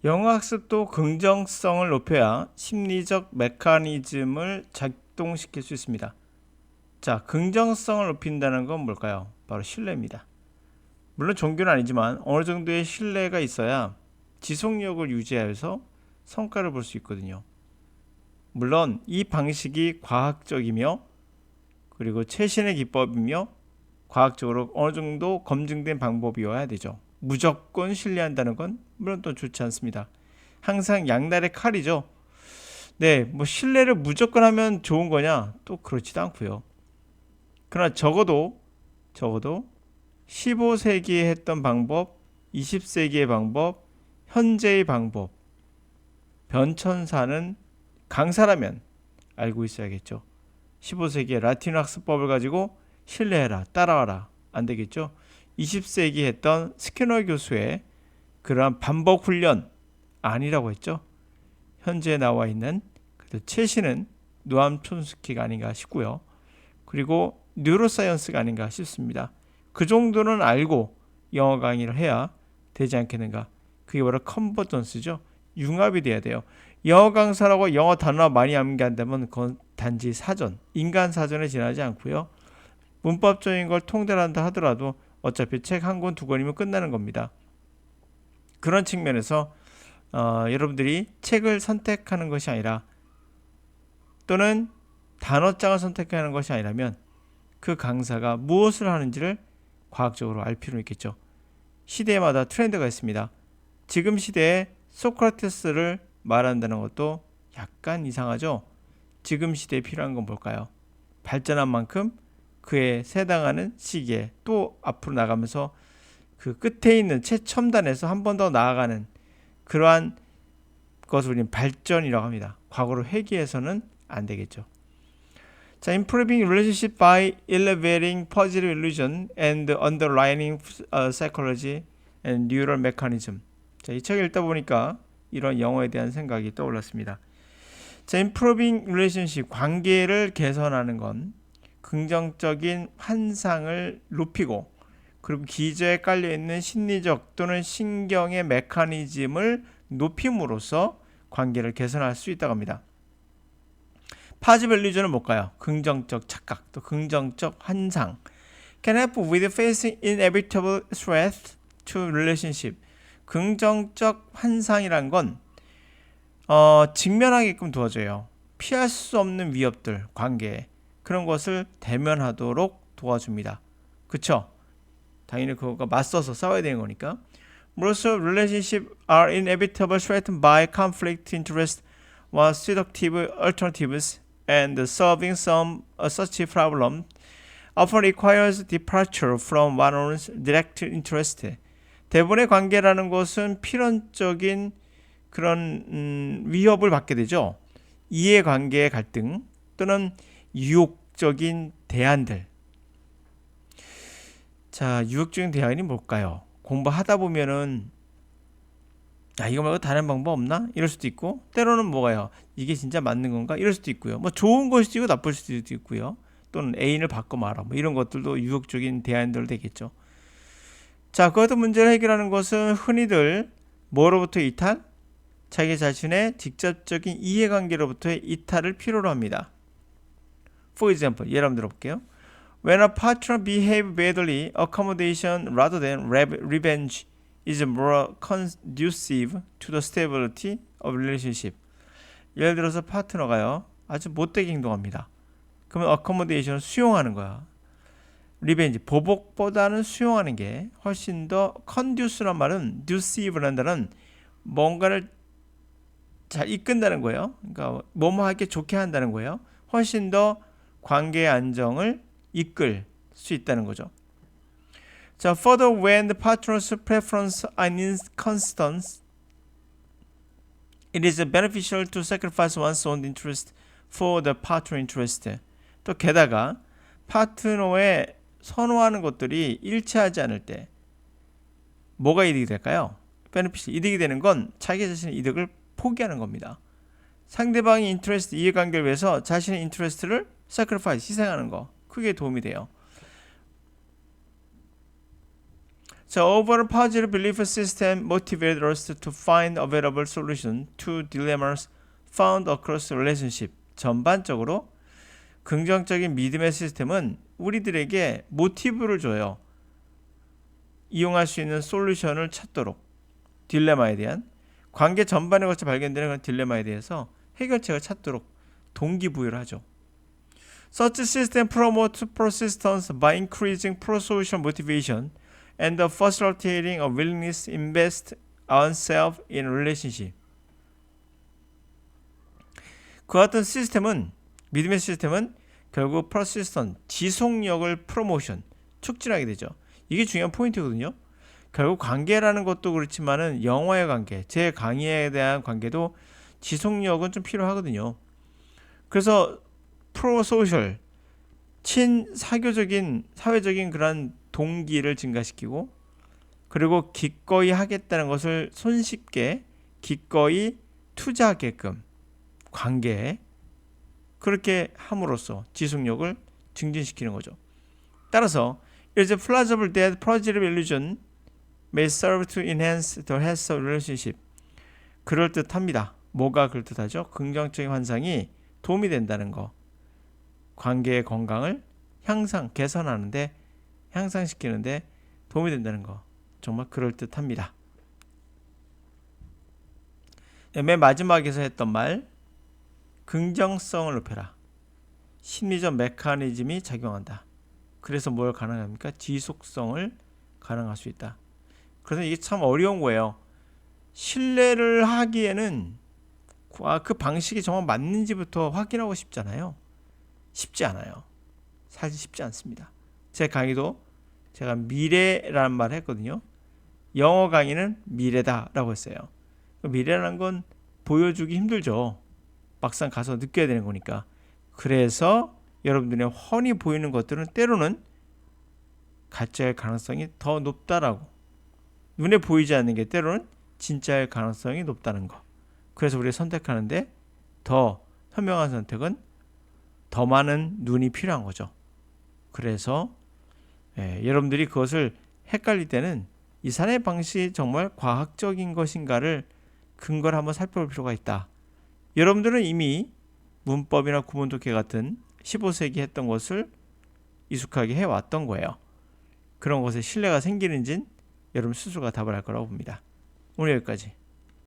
영어학습도 긍정성을 높여야 심리적 메커니즘을 작동시킬 수 있습니다. 자, 긍정성을 높인다는 건 뭘까요? 바로 신뢰입니다. 물론 종교는 아니지만 어느 정도의 신뢰가 있어야 지속력을 유지하여서 성과를 볼 수 있거든요. 물론 이 방식이 과학적이며 그리고 최신의 기법이며 과학적으로 어느 정도 검증된 방법이어야 되죠. 무조건 신뢰한다는 건 물론 또 좋지 않습니다. 항상 양날의 칼이죠. 네, 뭐 신뢰를 무조건 하면 좋은 거냐? 또 그렇지도 않고요. 그러나 적어도 15세기에 했던 방법, 20세기의 방법, 현재의 방법, 변천사는 강사라면 알고 있어야겠죠. 15세기의 라틴 학습법을 가지고 신뢰해라, 따라와라. 안 되겠죠. 20세기 했던 스키너 교수의 그러한 반복 훈련 아니라고 했죠. 현재 나와 있는 최신은 노암 촘스키가 아닌가 싶고요. 그리고 뉴로사이언스가 아닌가 싶습니다. 그 정도는 알고 영어 강의를 해야 되지 않겠는가. 그게 바로 컨버전스죠. 융합이 돼야 돼요. 영어 강사라고 영어 단어 많이 암기한다면 그건 단지 사전, 인간 사전에 지나지 않고요. 문법적인 걸 통달한다 하더라도 어차피 책 한 권, 두 권이면 끝나는 겁니다. 그런 측면에서 여러분들이 책을 선택하는 것이 아니라 또는 단어장을 선택하는 것이 아니라면 그 강사가 무엇을 하는지를 과학적으로 알 필요는 있겠죠. 시대마다 트렌드가 있습니다. 지금 시대에 소크라테스를 말한다는 것도 약간 이상하죠. 지금 시대에 필요한 건 뭘까요? 발전한 만큼 그에 해당하는 시기에 또 앞으로 나가면서 그 끝에 있는 최첨단에서 한 번 더 나아가는 그러한 것을 우리는 발전이라고 합니다. 과거로 회귀해서는 안 되겠죠. 자, improving relationship by elevating positive illusion and underlying psychology and neural mechanism. 자, 이 책을 읽다 보니까 이런 영어에 대한 생각이 떠올랐습니다. 자, improving relationship, 관계를 개선하는 건 긍정적인 환상을 높이고 그리고 기저에 깔려있는 심리적 또는 신경의 메커니즘을 높임으로써 관계를 개선할 수 있다고 합니다. 파지브 일루전은 뭘까요? 긍정적 착각, 또 긍정적 환상. Can help with facing inevitable threat to relationship. 긍정적 환상이란 건 직면하게끔 도와줘요. 피할 수 없는 위협들, 관계 그런 것을 대면하도록 도와줍니다. 그쵸? 당연히 그거가 맞서서 싸워야 되는 거니까. 모로서 relationship are inevitable threatened by conflict, interest, or seductive alternatives, and solving some such problem often requires departure from one's direct interest. 대부분의 관계라는 것은 필연적인 그런 위협을 받게 되죠. 이해관계의 갈등 또는 유혹적인 대안들. 자, 유혹적인 대안이 뭘까요? 공부하다 보면은 이거 말고 다른 방법 없나? 이럴 수도 있고 때로는 뭐가요? 이게 진짜 맞는 건가? 이럴 수도 있고요. 뭐 좋은 걸 수도 있고 나쁠 수도 있고요. 또는 애인을 바꿔 말아. 뭐 이런 것들도 유혹적인 대안들 되겠죠. 자, 그것도 문제를 해결하는 것은 흔히들 뭐로부터 이탈? 자기 자신의 직접적인 이해관계로부터의 이탈을 필요로 합니다. For example, 예를 한번 들어볼게요. When a partner behaves badly, accommodation rather than revenge is more conducive to the stability of relationship. 예를 들어서 파트너가요 아주 못되게 행동합니다. 그러면 accommodation을 수용하는 거야. 리벤지 보복보다는 수용하는 게 훨씬 더 conduce란 말은 duceve라는 단어는 뭔가를 잘 이끈다는 거예요. 그러니까 뭐뭐하게 좋게 한다는 거예요. 훨씬 더 관계의 안정을 이끌 수 있다는 거죠. 자, further when the partner's preference are inconsistent, it is beneficial to sacrifice one's own interest for the partner interest. 또 게다가 파트너의 선호하는 것들이 일치하지 않을 때 뭐가 이득이 될까요? beneficial, 이득이 되는 건 자기 자신의 이득을 포기하는 겁니다. 상대방의 인트레스트, 이해관계를 위해서 자신의 인트레스트를 sacrifice, 희생하는 거. 크게 도움이 돼요. 자, overall positive belief system motivated us to find available solution to dilemmas found across relationship. 전반적으로 긍정적인 믿음의 시스템은 우리들에게 모티브를 줘요. 이용할 수 있는 솔루션을 찾도록 딜레마에 대한 관계 전반에 걸쳐 발견되는 그런 딜레마에 대해서 해결책을 찾도록 동기부여를 하죠. Such system promotes persistence by increasing pro-social motivation and facilitating a willingness to invest oneself in relationship. 그와 같은 시스템은 믿음의 시스템은 결국 persistent, 지속력을 프로모션, 촉진하게 되죠. 이게 중요한 포인트거든요. 결국 관계라는 것도 그렇지만은 영화의 관계, 제 강의에 대한 관계도 지속력은 좀 필요하거든요. 그래서 프로소셜, 친사교적인 사회적인 그런 동기를 증가시키고 그리고 기꺼이 하겠다는 것을 손쉽게 기꺼이 투자하게끔 관계에 그렇게 함으로써 지속력을 증진시키는 거죠. 따라서 it is plausible that positive illusion may serve to enhance the health of relationship. 그럴듯합니다. 뭐가 그럴듯하죠? 긍정적인 환상이 도움이 된다는 거. 관계의 건강을 개선하는데 향상시키는데 도움이 된다는 거. 정말 그럴듯합니다. 맨 마지막에서 했던 말 긍정성을 높여라. 심리적 메커니즘이 작용한다. 그래서 뭘 가능합니까? 지속성을 가능할 수 있다. 그래서 이게 참 어려운 거예요. 신뢰를 하기에는 그 방식이 정말 맞는지부터 확인하고 싶잖아요. 쉽지 않아요. 사실 쉽지 않습니다. 제 강의도 제가 미래라는 말을 했거든요. 영어 강의는 미래다라고 했어요. 미래라는 건 보여주기 힘들죠. 막상 가서 느껴야 되는 거니까. 그래서 여러분들의 훤히 보이는 것들은 때로는 가짜일 가능성이 더 높다라고. 눈에 보이지 않는 게 때로는 진짜일 가능성이 높다는 거. 그래서 우리가 선택하는데 더 현명한 선택은 더 많은 눈이 필요한 거죠. 그래서 여러분들이 그것을 헷갈릴 때는 이 사례 방식이 정말 과학적인 것인가를 근거를 한번 살펴볼 필요가 있다. 여러분들은 이미 문법이나 구문독해 같은 15세기 했던 것을 익숙하게 해왔던 거예요. 그런 것에 신뢰가 생기는지는 여러분 스스로가 답을 할 거라고 봅니다. 오늘 여기까지.